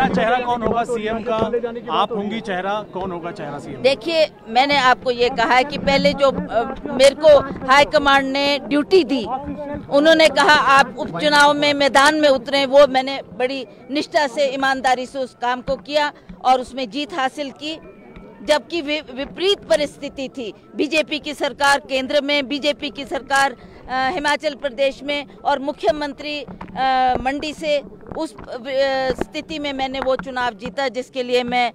चेहरा कौन होगा सीएम का? आप होंगी चेहरा, कौन होगा चेहरा सीएम? देखिए, मैंने आपको ये कहा है कि पहले जो मेरे को हाईकमांड ने ड्यूटी दी, उन्होंने कहा आप उपचुनाव में मैदान में उतरे, वो मैंने बड़ी निष्ठा से ईमानदारी से उस काम को किया और उसमें जीत हासिल की। जबकि विपरीत परिस्थिति थी, बीजेपी की सरकार केंद्र में, बीजेपी की सरकार हिमाचल प्रदेश में और मुख्यमंत्री मंडी से, उस स्थिति में मैंने वो चुनाव जीता, जिसके लिए मैं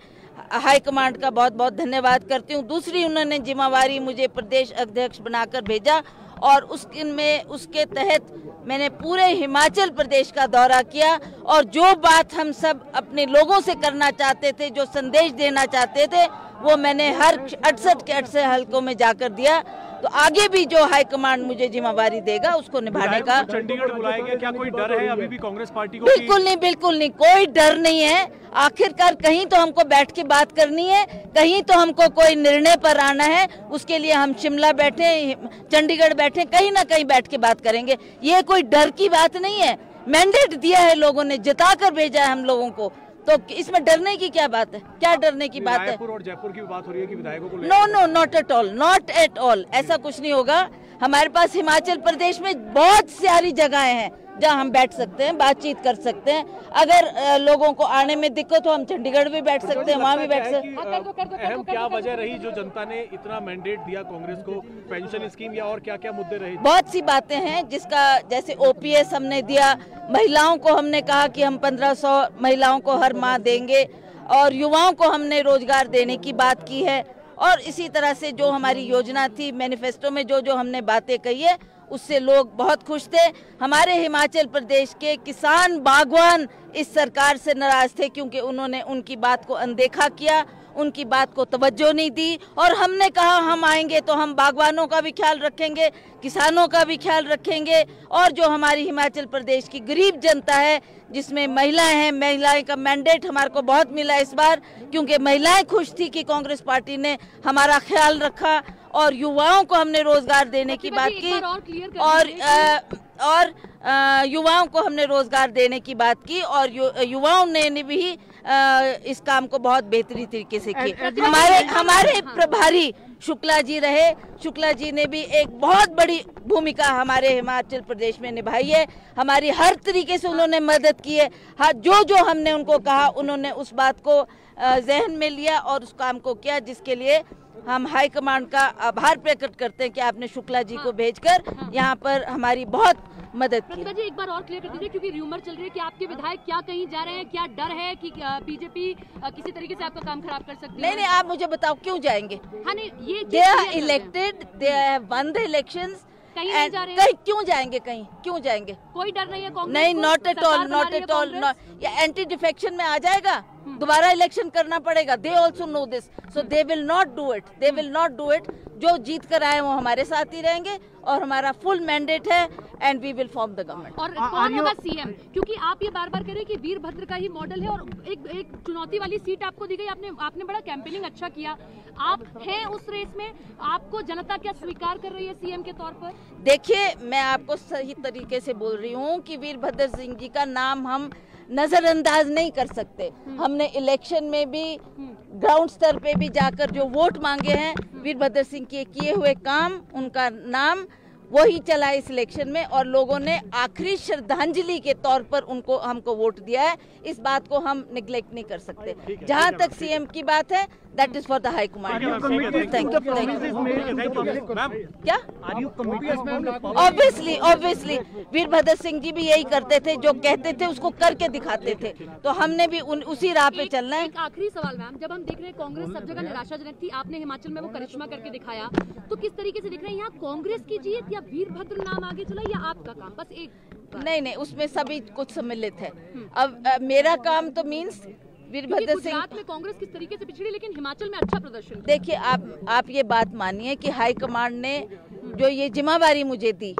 हाईकमांड का बहुत बहुत धन्यवाद करती हूँ। दूसरी, उन्होंने जिम्मेवारी मुझे प्रदेश अध्यक्ष बनाकर भेजा और उसके तहत मैंने पूरे हिमाचल प्रदेश का दौरा किया और जो बात हम सब अपने लोगों से करना चाहते थे, जो संदेश देना चाहते थे, वो मैंने हर 68 के 68 हलकों में जाकर दिया। तो आगे भी जो हाईकमांड मुझे जिम्मेवारी देगा उसको निभाने का। चंडीगढ़ बुलाया गया, क्या कोई डर है अभी भी कांग्रेस पार्टी को? बिल्कुल नहीं, बिल्कुल नहीं, कोई डर नहीं है। आखिरकार कहीं तो हमको बैठ के बात करनी है, कहीं तो हमको कोई निर्णय पर आना है। उसके लिए हम शिमला बैठे, चंडीगढ़ बैठे, कहीं ना कहीं बैठ के बात करेंगे। ये कोई डर की बात नहीं है। मैंडेट दिया है लोगों ने, जिता कर भेजा है हम लोगों को, तो इसमें डरने की क्या बात है? क्या डरने की बात है? रायपुर और जयपुर की बात हो रही है कि विधायकों को no no, not at all, not at all, ऐसा कुछ नहीं होगा। हमारे पास हिमाचल प्रदेश में बहुत सारी जगहें हैं जहां हम बैठ सकते हैं, बातचीत कर सकते हैं। अगर लोगों को आने में दिक्कत हो, हम चंडीगढ़ भी बैठ सकते हैं, वहाँ भी बैठ सकते हैं। अहम क्या वजह रही जो जनता ने इतना मैंडेट दिया कांग्रेस को? पेंशन स्कीम या और क्या क्या मुद्दे रहे? बहुत सी बातें हैं, जिसका जैसे ओपीएस हमने दिया, महिलाओं को हमने कहा कि हम 1500 महिलाओं को हर माह देंगे और युवाओं को हमने रोजगार देने की बात की है। और इसी तरह से जो हमारी योजना थी, मैनिफेस्टो में जो जो हमने बातें कही है, उससे लोग बहुत खुश थे। हमारे हिमाचल प्रदेश के किसान बागवान इस सरकार से नाराज थे क्योंकि उन्होंने उनकी बात को अनदेखा किया, उनकी बात को तवज्जो नहीं दी। और हमने कहा हम आएंगे तो हम बागवानों का भी ख्याल रखेंगे, किसानों का भी ख्याल रखेंगे और जो हमारी हिमाचल प्रदेश की गरीब जनता है, जिसमें महिलाएं हैं, महिलाएं का मैंडेट हमारे को बहुत मिला इस बार, क्योंकि महिलाएं खुश थी कि कांग्रेस पार्टी ने हमारा ख्याल रखा। और युवाओं को हमने रोजगार देने की बात की और युवाओं को हमने रोजगार देने की बात की और युवाओं ने भी इस काम को बहुत बेहतरीन तरीके से किया। हमारे प्रभारी शुक्ला जी रहे, शुक्ला जी ने भी एक बहुत बड़ी भूमिका हमारे हिमाचल प्रदेश में निभाई है। हमारी हर तरीके से उन्होंने मदद की है। हाँ, जो हमने उनको कहा, उन्होंने उस बात को जहन में लिया और उस काम को किया, जिसके लिए हम हाईकमांड का आभार प्रकट करते हैं कि आपने शुक्ला जी को भेजकर यहाँ पर हमारी बहुत मदद की। प्रतिभा जी, एक बार और क्लियर कर दीजिए, क्योंकि र्यूमर चल रही है कि आपके विधायक क्या कहीं जा रहे हैं, क्या डर है कि बीजेपी किसी तरीके से आपका काम खराब कर सकती है? नहीं, आप मुझे बताओ क्यों जाएंगे? हाँ, नहीं, ये they are elected, they have won the elections, कहीं नहीं जा रहे हैं? कहीं क्यों जाएंगे? कहीं क्यों जाएंगे? कोई डर नहीं है कांग्रेस? नहीं, not at all, not at all. ये एंटी डिफेक्शन में आ जाएगा, दोबारा इलेक्शन करना पड़ेगा। They also know this, so they will not do it, they will not do it. जो जीत कर आए वो हमारे साथ ही रहेंगे और हमारा फुल मैंडेट है and we will form the government. और कौन होगा सीएम? क्योंकि आप ये बार बार कह रहे हैं कि वीरभद्र का ही मॉडल है और एक चुनौती वाली सीट आपको दी गई। आपने बड़ा कैंपेनिंग अच्छा किया, आप हैं उस रेस में, आपको जनता क्या स्वीकार कर रही है सीएम के तौर पर? देखिए, मैं आपको सही तरीके से बोल रही हूँ कि वीरभद्र सिंह जी का नाम हम नजरअंदाज नहीं कर सकते। हमने इलेक्शन में भी ग्राउंड स्तर पे भी जाकर जो वोट मांगे हैं, वीरभद्र सिंह के किए हुए काम, उनका नाम वही चला इस इलेक्शन में और लोगों ने आखिरी श्रद्धांजलि के तौर पर हमको वोट दिया है। इस बात को हम निगलेक्ट नहीं कर सकते। जहां तक सीएम की बात है, that is for the high command. Thank you. क्या? ऑब्वियसली वीरभद्र सिंह जी भी यही करते थे, जो कहते थे उसको करके दिखाते थे, तो हमने भी उसी राह पे चलना है। एक आखिरी सवाल मैम, जब हम देख रहे हैं कांग्रेस सब जगह निराशाजनक थी, आपने हिमाचल में वो करिश्मा करके दिखाया, तो किस तरीके से दिख रहे हैं यहाँ कांग्रेस की जीत या वीरभद्र नाम आगे चला या आपका काम? बस एक नहीं, उसमें सभी कुछ सम्मिलित है। अब मेरा काम तो मीन्स वीरभद्र सिंह। गुजरात में कांग्रेस किस तरीके से पिछड़ी, लेकिन हिमाचल में अच्छा प्रदर्शन। देखिए, आप ये बात मानिए कि हाईकमांड ने जो ये जिम्मेवारी मुझे दी,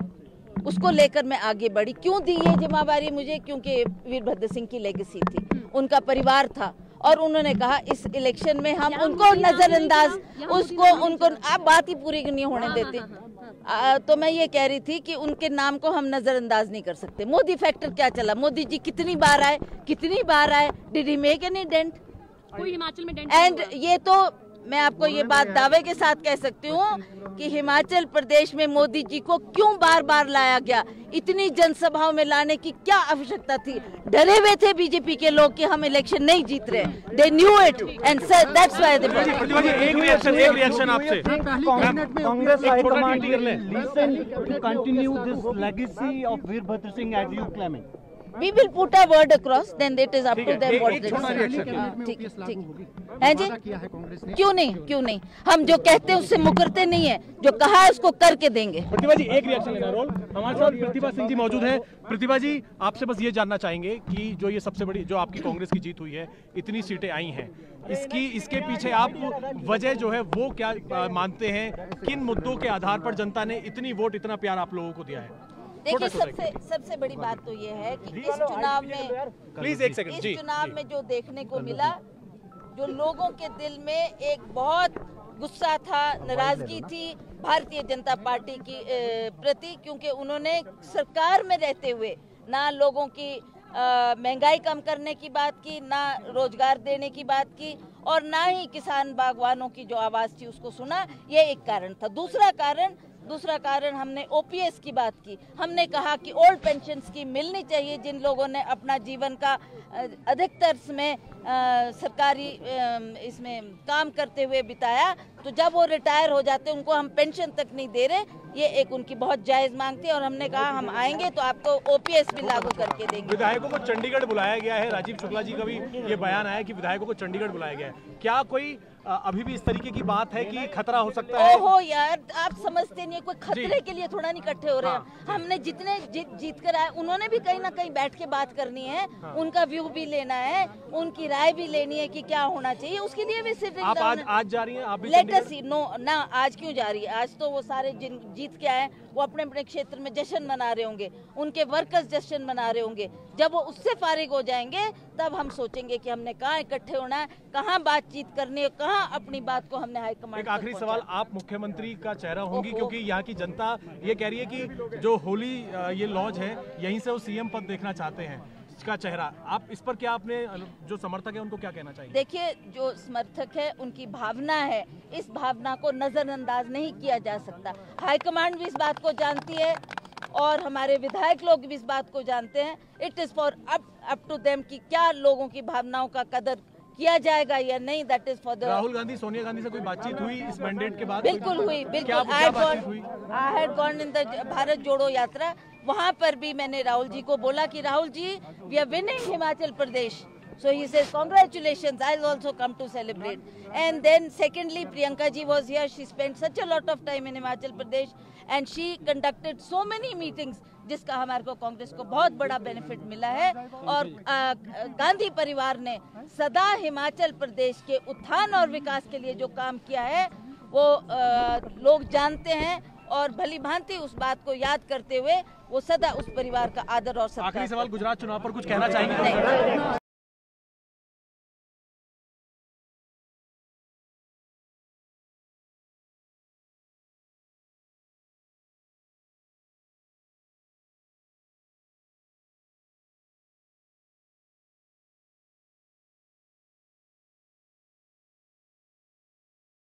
उसको लेकर मैं आगे बढ़ी। क्यों दी ये जिम्मेवारी मुझे? क्योंकि वीरभद्र सिंह की लेगेसी थी, उनका परिवार था और उन्होंने कहा इस इलेक्शन में हम उनको नजरअंदाज उनको आप बात ही पूरी नहीं होने देते। तो मैं ये कह रही थी कि उनके नाम को हम नजरअंदाज नहीं कर सकते। मोदी फैक्टर क्या चला, मोदी जी कितनी बार आए, did he make any dent? कोई हिमाचल में डेंट एंड ये तो मैं आपको ये बात दावे के साथ कह सकती हूँ कि हिमाचल प्रदेश में मोदी जी को क्यों बार बार लाया गया, इतनी जनसभाओं में लाने की क्या आवश्यकता थी? डरे हुए थे बीजेपी के लोग कि हम इलेक्शन नहीं जीत रहे, they knew it and that's why they. एक रिएक्शन आपसे। Congress High Command listen to continue this legacy of Veerbhadra Singh as you claiming. We will put a word across, then it is up to them what they छोटा decide। ठीक है जी, क्यों नहीं, हम जो कहते हैं उससे मुकरते नहीं है, जो कहा है उसको करके देंगे। प्रतिभा जी एक रिएक्शन लेना रोल। हमारे साथ प्रतिभा सिंह जी मौजूद है। प्रतिभा जी आपसे बस ये जानना चाहेंगे कि जो ये सबसे बड़ी जो आपकी कांग्रेस की जीत हुई है, इतनी सीटें आई हैं, इसके पीछे आप वजह जो है वो क्या मानते हैं? किन मुद्दों के आधार पर जनता ने इतनी वोट, इतना प्यार आप लोगों को दिया है? देखिए सबसे बड़ी बात तो ये है कि इस चुनाव में प्लीज एक सेकंड जी, इस चुनाव में जो देखने को मिला, जो लोगों के दिल में एक बहुत गुस्सा था, नाराजगी थी भारतीय जनता पार्टी की प्रति, क्योंकि उन्होंने सरकार में रहते हुए ना लोगों की महंगाई कम करने की बात की, ना रोजगार देने की बात की, और ना ही किसान बागवानों की जो आवाज थी उसको सुना। ये एक कारण था। दूसरा कारण हमने ओपीएस की बात की। हमने कहा कि ओल्ड पेंशन स्कीम मिलनी चाहिए जिन लोगों ने अपना जीवन का अधिकतर में सरकारी इसमें काम करते हुए बिताया, तो जब वो रिटायर हो जाते उनको हम पेंशन तक नहीं दे रहे। ये एक उनकी बहुत जायज मांग थी और हमने कहा हम आएंगे तो आपको ओपीएस भी लागू करके देंगे। विधायकों को चंडीगढ़ बुलाया गया है। राजीव शुक्ला जी का भी ये बयान आया कि विधायकों को चंडीगढ़ बुलाया गया है। क्या कोई अभी भी इस तरीके की बात है कि खतरा हो सकता है? ओहो यार, आप समझते नहीं है, कोई खतरे के लिए थोड़ा नहीं इकट्ठे हो रहे हैं। हमने जितने जीत कर आए, उन्होंने भी कहीं ना कहीं बैठ के बात करनी है, उनका व्यू भी लेना है, उनकी राय भी लेनी है कि क्या होना चाहिए। उसके लिए भी सिर्फ आप आज जा रही हैं? आप भी लेट अस सी। नो ना, आज क्यों जा रही है? आज तो वो सारे जिन जीत के आए वो अपने अपने क्षेत्र में जश्न मना रहे होंगे, उनके वर्कर्स जश्न मना रहे होंगे। जब वो उससे फारिग हो जाएंगे तब हम सोचेंगे कि हमने कहाँ इकट्ठे होना है, कहाँ बातचीत करनी है, कहाँ अपनी बात को हमने हाईकमांड। एक आखिरी सवाल, आप मुख्यमंत्री का चेहरा होंगी क्योंकि यहाँ की जनता ये कह रही है कि जो होली ये लॉज है यहीं से वो सीएम पद देखना चाहते हैं का चेहरा। आप इस पर क्या, आपने जो समर्थक है उनको क्या कहना चाहिए? देखिए, जो समर्थक है उनकी भावना है, इस भावना को नजरअंदाज नहीं किया जा सकता। हाईकमांड भी इस बात को जानती है और हमारे विधायक लोग भी इस बात को जानते हैं। It is for up to them कि क्या लोगों की भावनाओं का कदर किया जाएगा या नहीं। That is for the. Rahul Gandhi, Sonia Gandhi से कोई बातचीत हुई इस मैंडेट के बाद? बिल्कुल हुई, बिल्कुल। I had gone in the Bharat जोड़ो यात्रा। वहां पर भी मैंने राहुल जी को बोला कि Rahul ji, we are winning Himachal Pradesh. So he says, congratulations, I'll also come to celebrate. And then secondly, Priyanka ji was here. She spent such a lot of time in Himachal Pradesh and she conducted so many meetings जिसका हमारे को कांग्रेस को बहुत बड़ा benefit मिला है। और गांधी परिवार ने सदा हिमाचल प्रदेश के उत्थान और विकास के लिए जो काम किया है वो लोग जानते हैं और भली भांति उस बात को याद करते हुए वो सदा उस परिवार का आदर और सत्कार। आखिरी सवाल, गुजरात चुनाव पर कुछ कहना चाहेंगे? नहीं।